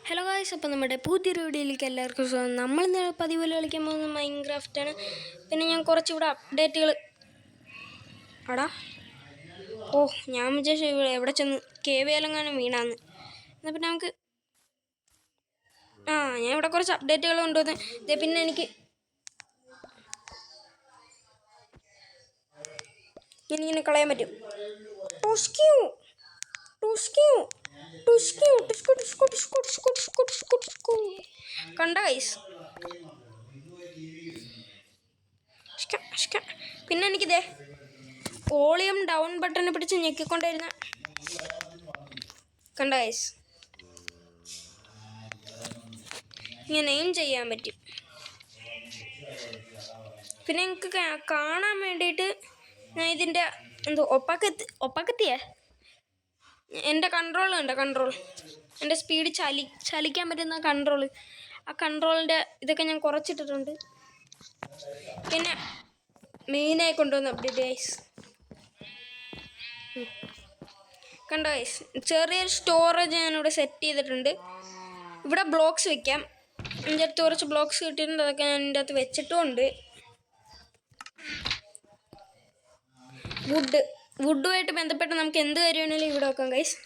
Hello guys, അപ്പോൾ നമ്മുടെ പുതിയൊരു വീഡിയോയിലേക്ക് എല്ലാവർക്കും സ്വാഗതം. നമ്മളിന്ന് പതിപോലെ കളിക്കാൻ പോകുന്നത് മൈൻക്രാഫ്റ്റാണ്. പിന്നെ ഞാൻ കുറച്ചുകൂടെ അപ്ഡേറ്റുകൾ ഞാൻ വിചാരിച്ചു എവിടെ ചെന്ന് കേവലങ്ങാനും വീണാന്ന്. എന്നാൽ പിന്നെ നമുക്ക് ഞാൻ ഇവിടെ കുറച്ച് അപ്ഡേറ്റുകൾ കൊണ്ടുവന്ന് പിന്നെ എനിക്കിങ്ങനെ കളയാൻ പറ്റും. കണ്ട ഗൈസ്, പിന്നെ എനിക്കിതേ വോളിയം ഡൗൺ ബട്ടനെ പിടിച്ച് ഞെക്കിക്കൊണ്ടിരുന്ന കണ്ട ഗൈസ്, ഇങ്ങനെയും ചെയ്യാൻ പറ്റും. പിന്നെ എനിക്ക് കാണാൻ വേണ്ടിയിട്ട് ഞാൻ ഇതിൻ്റെ ഒപ്പാക്കത്തിയേ എൻ്റെ കൺട്രോൾ എൻ്റെ സ്പീഡ് ചലിക്കാൻ പറ്റുന്ന കൺട്രോള്, ആ കൺട്രോളിൻ്റെ ഇതൊക്കെ ഞാൻ കുറച്ചിട്ടിട്ടുണ്ട്. പിന്നെ മെയിനായി കൊണ്ടുവന്ന അപ്ഡേറ്റ് ഗൈസ്, കണ്ടോ ഗൈസ്, ചെറിയൊരു സ്റ്റോറേജ് ഞാനിവിടെ സെറ്റ് ചെയ്തിട്ടുണ്ട്. ഇവിടെ ബ്ലോക്സ് വെക്കാം. എൻ്റെ അടുത്ത് കുറച്ച് ബ്ലോക്സ് കിട്ടിയിട്ടുണ്ട്, അതൊക്കെ ഞാൻ എൻ്റെ അകത്ത് വെച്ചിട്ടുമുണ്ട്. വുഡുമായിട്ട് ബന്ധപ്പെട്ട് നമുക്ക് എന്ത് കാര്യമാണെങ്കിലും ഇവിടെ വെക്കാം ഗൈസ്.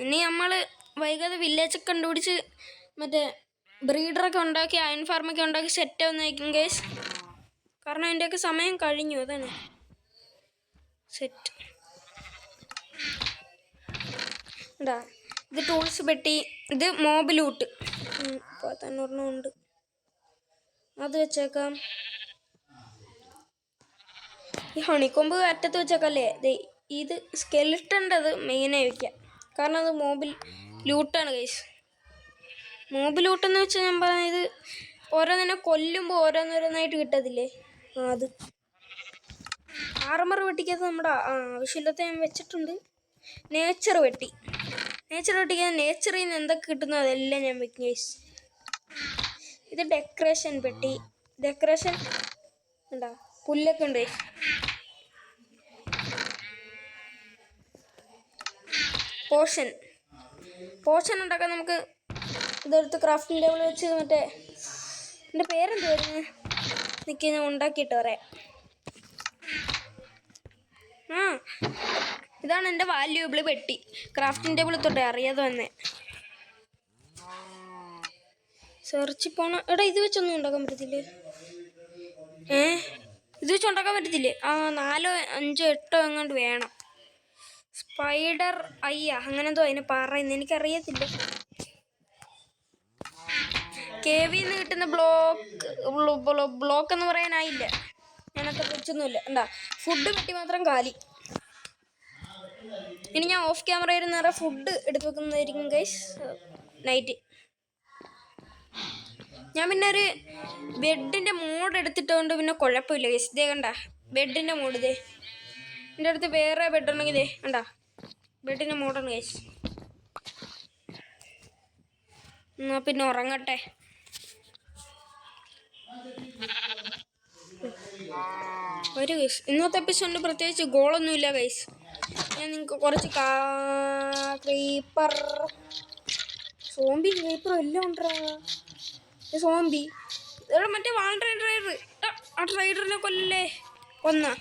ഇനി നമ്മൾ വൈകാതെ വില്ലേജൊക്കെ കണ്ടുപിടിച്ച് മറ്റേ ബ്രീഡറൊക്കെ ഉണ്ടാക്കി അയൺ ഫാർമൊക്കെ ഉണ്ടാക്കി സെറ്റ് ആവുന്നതായിരിക്കും ഗൈസ്. കാരണം അതിൻ്റെയൊക്കെ സമയം കഴിഞ്ഞു. അതാണ് സെറ്റ്. ഇത് ടൂൾസ് പെട്ടി, ഇത് മോബ് ലൂട്ട്. ഇപ്പോൾ തന്നെ ഒരെണ്ണമുണ്ട്, അത് വെച്ചേക്കാം. ഈ ഹണിക്കൊമ്പ് അറ്റത്ത് വെച്ചേക്കല്ലേ, ഇത് സ്കെലിട്ടൻ്റെത് മെയിനായി വയ്ക്കാം. കാരണം അത് മോബിൽ ലൂട്ടാണ് ഗൈസ്. മോബ് ലൂട്ടെന്ന് വെച്ചാൽ ഞാൻ പറഞ്ഞത് ഓരോന്നിനെ കൊല്ലുമ്പോൾ ഓരോന്നോരോന്നായിട്ട് കിട്ടത്തില്ലേ, അത്. ആർമർ വെട്ടിക്കകത്ത് നമ്മുടെ ആവശ്യമില്ലാത്ത ഞാൻ വെച്ചിട്ടുണ്ട്. നേച്ചർ വെട്ടിക്കാൻ നേച്ചറിൽ നിന്ന് എന്തൊക്കെ കിട്ടുന്നു അതെല്ലാം ഞാൻ വെക്കും ഗൈസ്. ഇത് ഡെക്കറേഷൻ പെട്ടി, ഡെക്കറേഷൻ പുല്ലൊക്കെ ഉണ്ട് ഗൈസ്. പോഷൻ ഉണ്ടാക്കാൻ നമുക്ക് ഇതെടുത്ത് ക്രാഫ്റ്റിംഗ് ടേബിൾ വെച്ച് മറ്റേ എൻ്റെ പേരെന്ത് വരുന്നത് ഞാൻ ഉണ്ടാക്കിയിട്ട് പറയാം. ഇതാണ് എൻ്റെ വാല്യൂബിൾ പെട്ടി. ക്രാഫ്റ്റിംഗ് ടേബിൾ തൊട്ടേ അറിയാതെ വന്നേ. സെർച്ച് പോണ ഇത് വെച്ചൊന്നും ഉണ്ടാക്കാൻ പറ്റത്തില്ലേ? ഇത് വെച്ച് ഉണ്ടാക്കാൻ പറ്റത്തില്ലേ? 4, 5, 8 എങ്ങാണ്ട് വേണം. സ്പൈഡർ അങ്ങനെ എന്തോ അതിന് പറയുന്നത് എനിക്കറിയത്തില്ല. കേവിന്ന് കിട്ടുന്ന ബ്ലോക്ക് എന്ന് പറയാനായില്ല, ഞാനത്ര വെച്ചൊന്നുമില്ല. ഫുഡ് പെട്ടി മാത്രം കാലി. ഇനി ഞാൻ ഓഫ് ക്യാമറയിൽ നിറയെ ഫുഡ് എടുത്ത് വെക്കുന്നതായിരിക്കും ഗൈസ് നൈറ്റ്. ഞാൻ പിന്നെ ഒരു ബെഡിൻ്റെ മോഡ് എടുത്തിട്ടുകൊണ്ട് പിന്നെ കുഴപ്പമില്ല ഗൈസ്. ഇതേ കണ്ട ബെഡിൻ്റെ മോഡ്, ഇതേ എൻ്റെ അടുത്ത് വേറെ ബെഡ് ഉണ്ടെങ്കിൽ ഇതേ കണ്ട ബെഡിൻ്റെ മോഡാണ് ഗൈസ്. എന്നാൽ പിന്നെ ഉറങ്ങട്ടെ. ഒരു ഗൈസ്, ഇന്നത്തെ എപ്പിസോഡിൽ പ്രത്യേകിച്ച് ഗോളൊന്നുമില്ല ഗൈസ്. ഞാൻ നിങ്ങൾക്ക് കുറച്ച് സോംബി ക്രീപ്പർ എല്ലാം ഉണ്ടാ. സോംബി മറ്റേ റൈഡർ, ആ റൈഡറിനെ കൊല്ലല്ലേ, അവനെ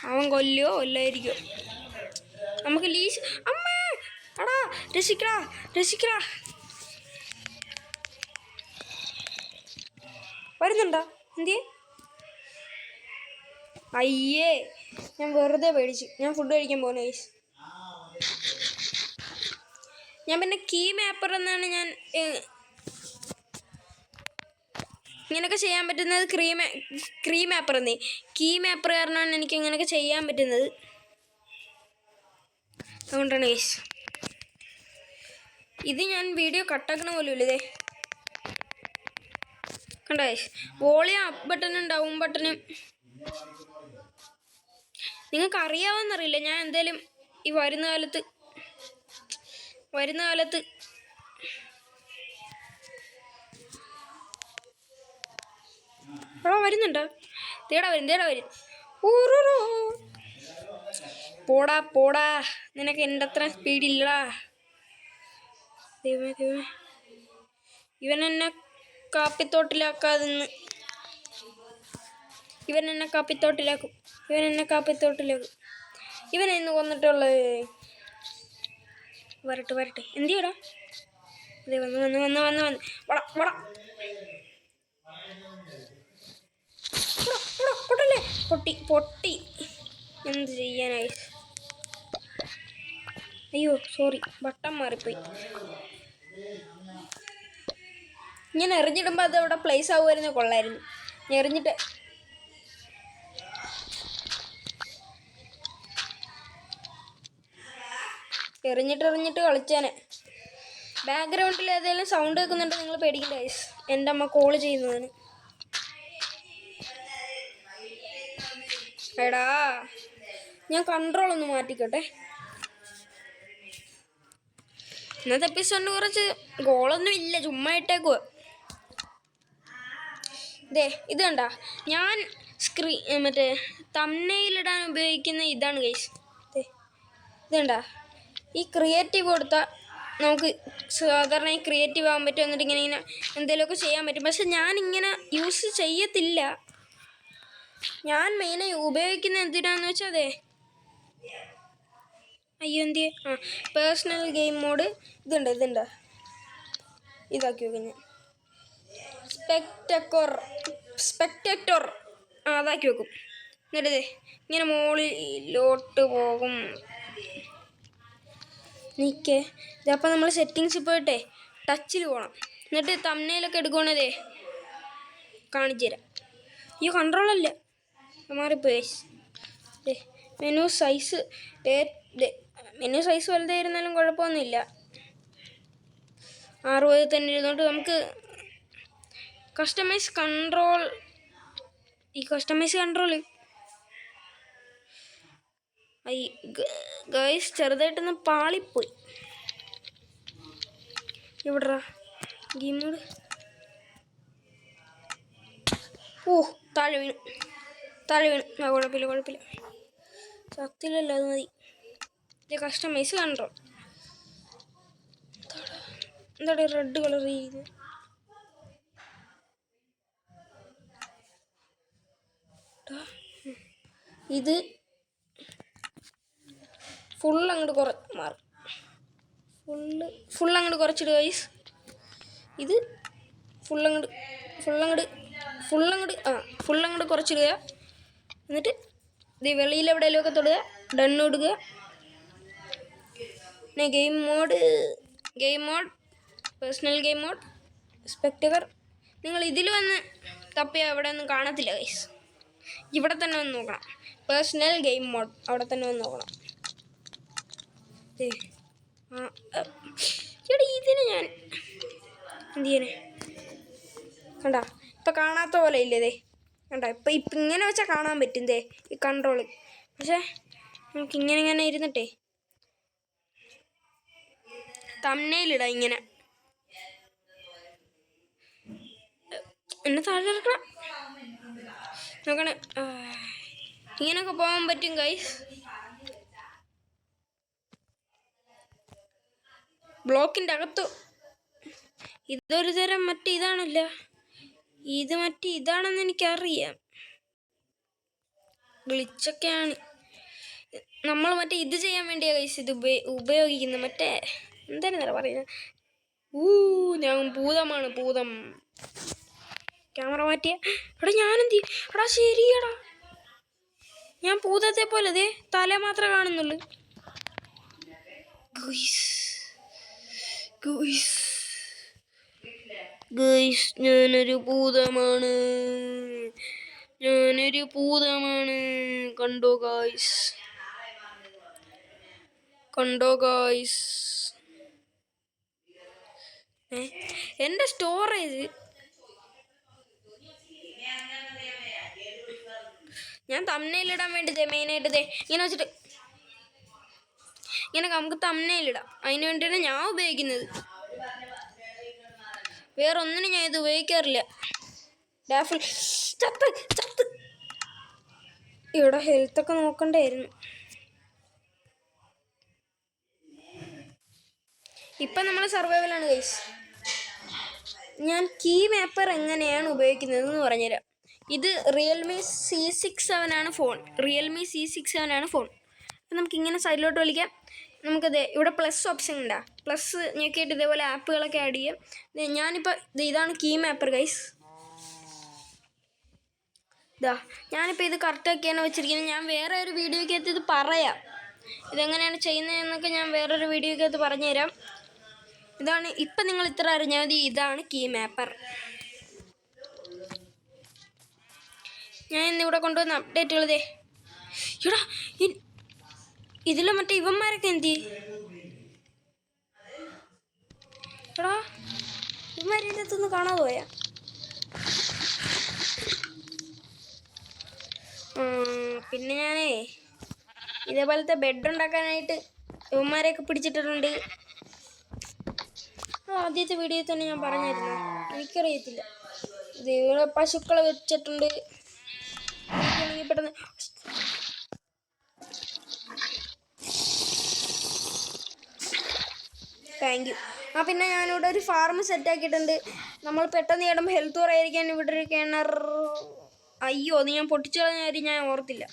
അവൻ കൊല്ലോ കൊല്ലായിരിക്കും. നമുക്ക് ലീസ് രസിക്കടാ വരുന്നുണ്ടോ? എന്തിയെ? അയ്യേ, ഞാൻ വെറുതെ പേടിച്ചു. ഞാൻ ഫുഡ് കഴിക്കാൻ പോകുന്നു ഗൈസ്. ഞാൻ പിന്നെ കീ മാപ്പർ എന്നാണ് ഞാൻ ഇങ്ങനെയൊക്കെ ചെയ്യാൻ പറ്റുന്നത്. കീ മാപ്പർ കാരണമാണ് എനിക്ക് ഇങ്ങനെയൊക്കെ ചെയ്യാൻ പറ്റുന്നത്. അതുകൊണ്ടാണ് ഗൈസ്. ഇത് ഞാൻ വീഡിയോ കട്ടാക്കണ പോലും ഇല്ല. ഇതേ കണ്ടോ ഗൈസ്, വോളിയം അപ്പ് ബട്ടണും ഡൗൺ ബട്ടണും നിങ്ങൾക്ക് അറിയാമെന്നറിയില്ല. ഞാൻ എന്തായാലും ഈ വരുന്ന കാലത്ത് വരുന്നുണ്ടോ? തേടാ വരും. പോടാ പോടാ, നിനക്ക് എൻ്റെ അത്ര സ്പീഡില്ലടാ. ദൈവമേ ദൈവമേ, ഇവൻ എന്നെ കാപ്പിത്തോട്ടിലാക്കാതെന്ന്. ഇവൻ എന്നെ കാപ്പിത്തോട്ടിലാക്കും. ഇവനെ ഇന്ന് കൊന്നിട്ടുള്ളത്. വരട്ടെ എന്ത് ചെയ്യടാ. അതെ വന്ന് പൊട്ടി. എന്ത് ചെയ്യാനായി? അയ്യോ സോറി, ബട്ടൺ മാറിപ്പോയി. ഞാൻ എറിഞ്ഞിടുമ്പോൾ അത് അവിടെ പ്ലേസ് ആവുമായിരുന്നു, കൊള്ളായിരുന്നു. ഞാൻ എറിഞ്ഞിട്ട് കളിച്ചാനെ. ബാക്ക്ഗ്രൗണ്ടിൽ ഏതെങ്കിലും സൗണ്ട് കേൾക്കുന്നുണ്ട്, നിങ്ങൾ പേടിക്കണ്ട ഗൈസ്. എൻ്റെ അമ്മ കോള് ചെയ്യുന്നതിന്. എടാ ഞാൻ കൺട്രോൾ ഒന്ന് മാറ്റിക്കോട്ടെ. ഇന്നത്തെ എപ്പിസോഡിന് കുറച്ച് ഗോളൊന്നും ഇല്ല, ചുമ്മാ ഇട്ടേക്കുവാ. ഇത് കണ്ട, ഞാൻ മറ്റേ തംബ്നെയിലിടാൻ ഉപയോഗിക്കുന്ന ഇതാണ് ഗൈസ്. ഇത് കണ്ട, ഈ ക്രിയേറ്റീവ് കൊടുത്താൽ നമുക്ക് സാധാരണ ഈ ക്രിയേറ്റീവ് ആകാൻ പറ്റും. എന്നിട്ട് ഇങ്ങനെ എന്തെങ്കിലുമൊക്കെ ചെയ്യാൻ പറ്റും. പക്ഷെ ഞാനിങ്ങനെ യൂസ് ചെയ്യത്തില്ല. ഞാൻ മെയിനായി ഉപയോഗിക്കുന്ന എന്തിനാന്ന് വെച്ചാൽ പേഴ്സണൽ ഗെയിം മോഡ് ഇതുണ്ട്. ഇതാക്കി വെക്കും ഞാൻ. സ്പെക്ടേറ്റർ അതാക്കി വെക്കും. എന്നിട്ട് ഇങ്ങനെ മുകളിലോട്ട് പോകും. നിൽക്കേ, ഇതപ്പം നമ്മൾ സെറ്റിങ്സിൽ പോയിട്ടേ ടച്ചിൽ പോകണം. എന്നിട്ട് തംബ്നെയിലൊക്കെ എടുക്കണതേ കാണിച്ചു തരാം. ഈ കൺട്രോളല്ല, മാറിപ്പോയി. മെനു സൈസ് വലുതായിരുന്നാലും കുഴപ്പമൊന്നുമില്ല. 60 തന്നെ ഇരുന്നോട്ട് നമുക്ക് കസ്റ്റമൈസ് കൺട്രോൾ ഗൈസ് ചെറുതായിട്ടൊന്ന് പാളിപ്പോയി. എവിടാ ഗെയിം മോഡ്? താഴെ വീണു. കുഴപ്പമില്ല. സത്യമില്ലല്ലോ, അത് മതി. ഇത് കസ്റ്റമൈസ് കൺട്രോൾ. എന്താണ് റെഡ് കളർ ചെയ്യുന്നത്? ഇത് ഫുൾ അങ്ങോട്ട് കുറച്ചിടുക ഗൈസ്. ഇത് ഫുൾ അങ്ങോട്ട് കുറച്ചിടുക. എന്നിട്ട് ഇത് വെളിയിൽ എവിടെയെങ്കിലുമൊക്കെ തൊടുക, ഡൺ കൊടുക്കുക. പിന്നെ game mode personal game mode spectator. നിങ്ങൾ ഇതിൽ വന്ന് തപ്പിയാൽ അവിടെ ഒന്നും കാണത്തില്ല ഗൈസ്. ഇവിടെ തന്നെ വന്ന് നോക്കണം. പേഴ്സണൽ ഗെയിം മോഡ് അവിടെ തന്നെ വന്ന് നോക്കണം. ഇതിന് ഞാൻ എന്ത് ചെയ്യണേ? കണ്ട, ഇപ്പം കാണാത്ത പോലെ ഇല്ലേ? കണ്ട, ഇപ്പം ഇങ്ങനെ വെച്ചാൽ കാണാൻ പറ്റും ഈ കൺട്രോള്. പക്ഷേ നമുക്ക് ഇങ്ങനെ ഇരുന്നിട്ടേ തംബ്നെയിലിടാം. ഇങ്ങനെ എന്നെ താഴെ ഇറക്കണം നോക്കണേ. ഇങ്ങനെയൊക്കെ പോകാൻ പറ്റും ഗൈസ്. ബ്ലോക്കിൻ്റെ അകത്ത് ഇതൊരു തരം ഇതാണല്ല, ഇത് ഇതാണെന്ന് എനിക്കറിയാം. ഗ്ലിച്ചൊക്കെയാണ്. നമ്മൾ ഇത് ചെയ്യാൻ വേണ്ടിയാ ഗൈസ് ഇത് ഉപയോഗിക്കുന്നത്. എന്തായിരുന്നല്ല പറയുന്നത്? ഞാൻ ഭൂതം. ക്യാമറ മാറ്റിയ ഞാനെന്ത്? ശരിയടാ, ഞാൻ ഭൂതത്തെ പോലെ തല മാത്രമേ കാണുന്നുള്ളൂ. ഗൈസ് ഞാനൊരു ഭൂതമാണ്. കണ്ടോ ഗൈസ്? എൻ്റെ സ്റ്റോറേജ് ഞാൻ തംബ്നെയിലിടാൻ വേണ്ടി മെയിനായിട്ട് ഇങ്ങനെ വെച്ചിട്ട് ഇങ്ങനെ നമുക്ക് തംബ്നെയിലിടാം. അതിന് വേണ്ടിയാണ് ഞാൻ ഉപയോഗിക്കുന്നത്. വേറെ ഒന്നിനും ഞാൻ ഇത് ഉപയോഗിക്കാറില്ല. ചത്ത് ഇവിടെ ഹെൽത്തൊക്കെ നോക്കണ്ടായിരുന്നു. ഇപ്പം നമ്മൾ സർവൈവലാണ് ഗൈസ്. ഞാൻ കീ മാപ്പർ എങ്ങനെയാണ് ഉപയോഗിക്കുന്നതെന്ന് പറഞ്ഞുതരാം. ഇത് റിയൽമി C67 ആണ് ഫോൺ. അപ്പം നമുക്കിങ്ങനെ സൈഡിലോട്ട് വലിക്കാം. നമുക്കത് ഇവിടെ പ്ലസ് ഓപ്ഷൻ ഉണ്ടാ. പ്ലസ് ഞെക്കിയിട്ട് ഇതേപോലെ ആപ്പുകളൊക്കെ ആഡ് ചെയ്യാം. ഞാനിപ്പോൾ ഇതാണ് കീ മാപ്പർ ഗൈസ്. ഞാനിപ്പോൾ ഇത് കറക്റ്റാക്കിയാണ് വെച്ചിരിക്കുന്നത്. ഞാൻ വേറെ ഒരു വീഡിയോയ്ക്കകത്ത് ഇത് പറയാം, ഇതെങ്ങനെയാണ് ചെയ്യുന്നതെന്നൊക്കെ ഞാൻ വേറൊരു വീഡിയോയ്ക്കകത്ത് പറഞ്ഞുതരാം. ഇതാണ് ഇപ്പം നിങ്ങൾ ഇത്ര അറിഞ്ഞാൽ മതി. ഇതാണ് കീ മാപ്പർ. ഞാൻ ഇന്നിവിടെ കൊണ്ടുവന്ന അപ്ഡേറ്റുകൾ എടാ ഇതിൽ മറ്റേ ഇവന്മാരൊക്കെ എന്തി എടാ ഇവന്മാരിൻ്റെ അടുത്തൊന്ന് കാണാതെ പോയാ. പിന്നെ ഞാനേ ഇതേപോലത്തെ ബെഡ് ഉണ്ടാക്കാനായിട്ട് ഇവന്മാരെയൊക്കെ പിടിച്ചിട്ടിട്ടുണ്ട്. ആദ്യത്തെ വീഡിയോയിൽ തന്നെ ഞാൻ പറഞ്ഞായിരുന്നു, എനിക്കറിയത്തില്ല. ഇവിടെ പശുക്കളെ വെച്ചിട്ടുണ്ട്. പെട്ടെന്ന് താങ്ക് യു. പിന്നെ ഞാനിവിടെ ഒരു ഫാർം സെറ്റാക്കിയിട്ടുണ്ട്. നമ്മൾ പെട്ടെന്ന് ചേടുമ്പോൾ ഹെൽത്ത് കുറയായിരിക്കാൻ ഇവിടെ ഒരു കിണർ. അയ്യോ, അത് ഞാൻ പൊട്ടിച്ചു കളഞ്ഞ കാര്യം ഞാൻ ഓർത്തില്ല.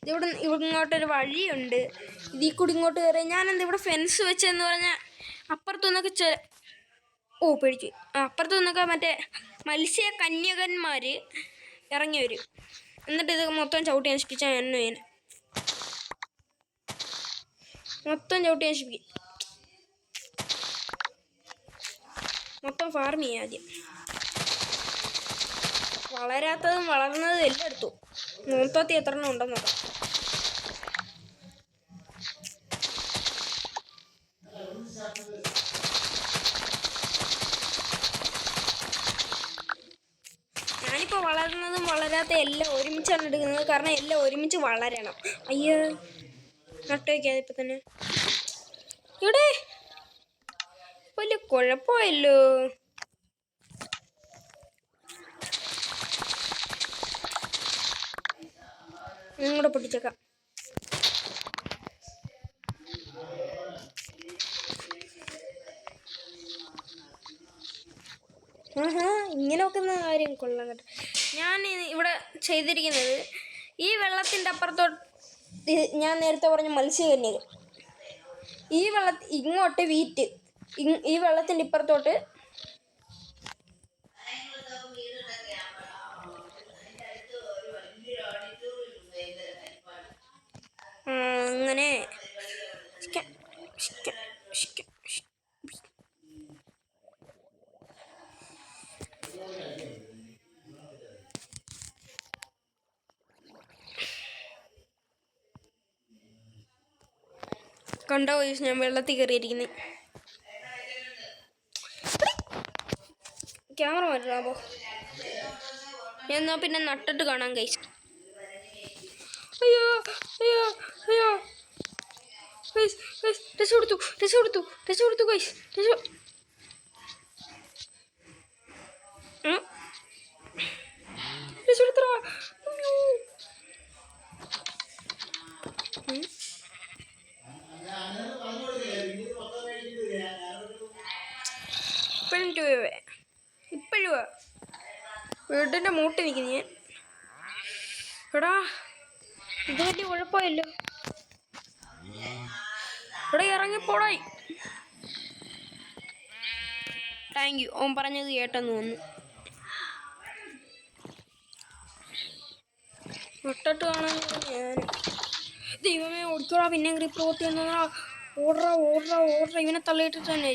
ഇവിടെ ഇങ്ങോട്ടൊരു വഴിയുണ്ട്. ഇതിൽ കൂടി ഇങ്ങോട്ട് കയറി. ഞാനെന്താ ഇവിടെ ഫെൻസ് വെച്ചെന്ന് പറഞ്ഞാൽ അപ്പുറത്തു നിന്നൊക്കെ പേടിച്ചു. അപ്പുറത്തു നിന്നൊക്കെ മറ്റേ മത്സ്യ കന്യകന്മാർ ഇറങ്ങി വരും. എന്നിട്ട് ഇത് മൊത്തം ചവിട്ടി നശിപ്പിച്ചാൽ മൊത്തം ഫാർം ചെയ്യാം ആദ്യം. വളരാത്തതും വളർന്നതും എല്ലാം എടുത്തു. മൊത്തത്തിൽ എത്ര എണ്ണം ഉണ്ടെന്ന് നോക്കാം. ഞാനിപ്പോൾ വളർന്നതും വളരാത്ത എല്ലാം ഒരുമിച്ചാണ് എടുക്കുന്നത്. കാരണം എല്ലാം ഒരുമിച്ച് വളരണം. അയ്യോ, നട്ട് വയ്ക്കാതെ ഇപ്പം തന്നെ. ഇവിടെ വലിയ കുഴപ്പമില്ലല്ലോ. നിങ്ങളുടെ പൊട്ടിച്ചേക്കാം. ഇങ്ങനെ വെക്കുന്ന കാര്യം കൊള്ളാം കേട്ടോ. ഞാൻ ഇവിടെ ചെയ്തിരിക്കുന്നത് ഈ വെള്ളത്തിൻ്റെ അപ്പുറത്തോട്ട് ഞാൻ നേരത്തെ പറഞ്ഞ മത്സ്യകന്യകൾ, ഈ ഇങ്ങോട്ട് വീറ്റ്, ഈ വെള്ളത്തിൻ്റെ ഇപ്പുറത്തോട്ട് അങ്ങനെ കണ്ടോ ഗൈസ്, ഞാൻ വെള്ളത്തിൽ കയറിയിരിക്കുന്നത്. ക്യാമറ മാറ്റാമോ? എന്നാ പിന്നെ നട്ടിട്ട് കാണാം ഗൈസ്. അയ്യോ അയ്യോ അയ്യോ ഗൈസ്, രക്ഷ കൊടുത്തു ഗൈസ്. ഇപ്പോഴും വീടിൻ്റെ മൂട്ടി നിൽക്കുന്നു ഞാൻ. എടാ ഇത് വലിയ കുഴപ്പമില്ലോ. ഇവിടെ ഇറങ്ങിപ്പോടായി. താങ്ക് യു, ഓൻ പറഞ്ഞത് കേട്ടെന്ന് തോന്നുന്നു. നട്ടിട്ട് കാണാൻ ഞാൻ ദൈവമേ ഓടിക്കോടാ. പിന്നെ ഗ്രിപ്പ് ഓട്ടി വന്നതാ. ഓടറ ഇവനെ തള്ളിയിട്ട് തന്നെ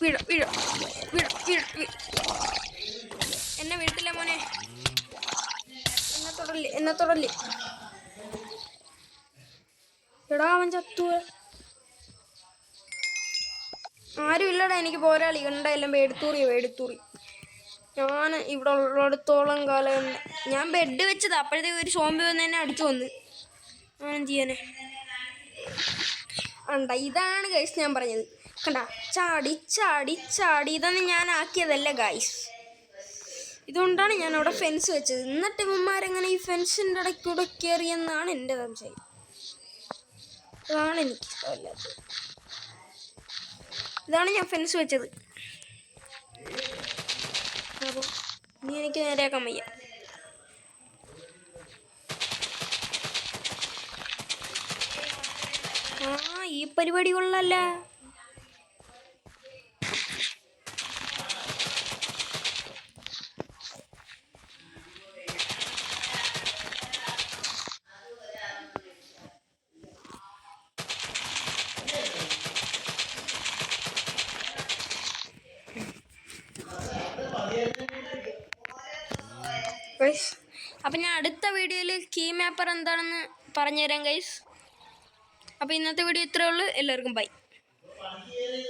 വീഴ. എന്നെ വീഴത്തില്ല മോനെ. എന്നെ തൊടല്ലേ. എടാ അവൻ ചത്തു. ആരും ഇല്ലടാ, എനിക്ക് പോരാളി. കണ്ടെല്ലാം എടുത്തൂറി. ഞാൻ ഇവിടെ ഉള്ളിടത്തോളം കാലം ഞാൻ ബെഡ് വെച്ചതാ. അപ്പോഴത്തേക്ക് ഒരു സോംബി വന്ന് എന്നെ അടിച്ചു വന്ന്. ഞാൻ എന്ത് ചെയ്യാനെ? ഇതാണ് ഗൈസ് ഞാൻ പറഞ്ഞത്. കണ്ട, ചാടി ഇതൊന്നും ഞാൻ ആക്കിയതല്ല ഗൈസ്. ഇതുകൊണ്ടാണ് ഞാൻ അവിടെ ഫെൻസ് വെച്ചത്. എന്നിട്ട് ഇവന്മാരെങ്ങനെ ഈ ഫെൻസിൻ്റെ ഇടയ്ക്കൂടെ കയറിയെന്നാണ് എൻ്റെ സംശയം. അതാണ് എനിക്കിഷ്ടമല്ലാത്തത്. ഇതാണ് ഞാൻ ഫെൻസ് വെച്ചത്. അപ്പോൾ ഇനി എനിക്ക് നേരെയാക്കാൻ വയ്യ. ഈ പരിപാടി കൊള്ളല്ല. ഗൈസ് അപ്പം ഞാൻ അടുത്ത വീഡിയോയിൽ കീ മാപ്പർ എന്താണെന്ന് പറഞ്ഞുതരാം ഗൈസ്. അപ്പോൾ ഇന്നത്തെ വീഡിയോ ഇത്രയേ ഉള്ളൂ. എല്ലാവർക്കും ബൈ.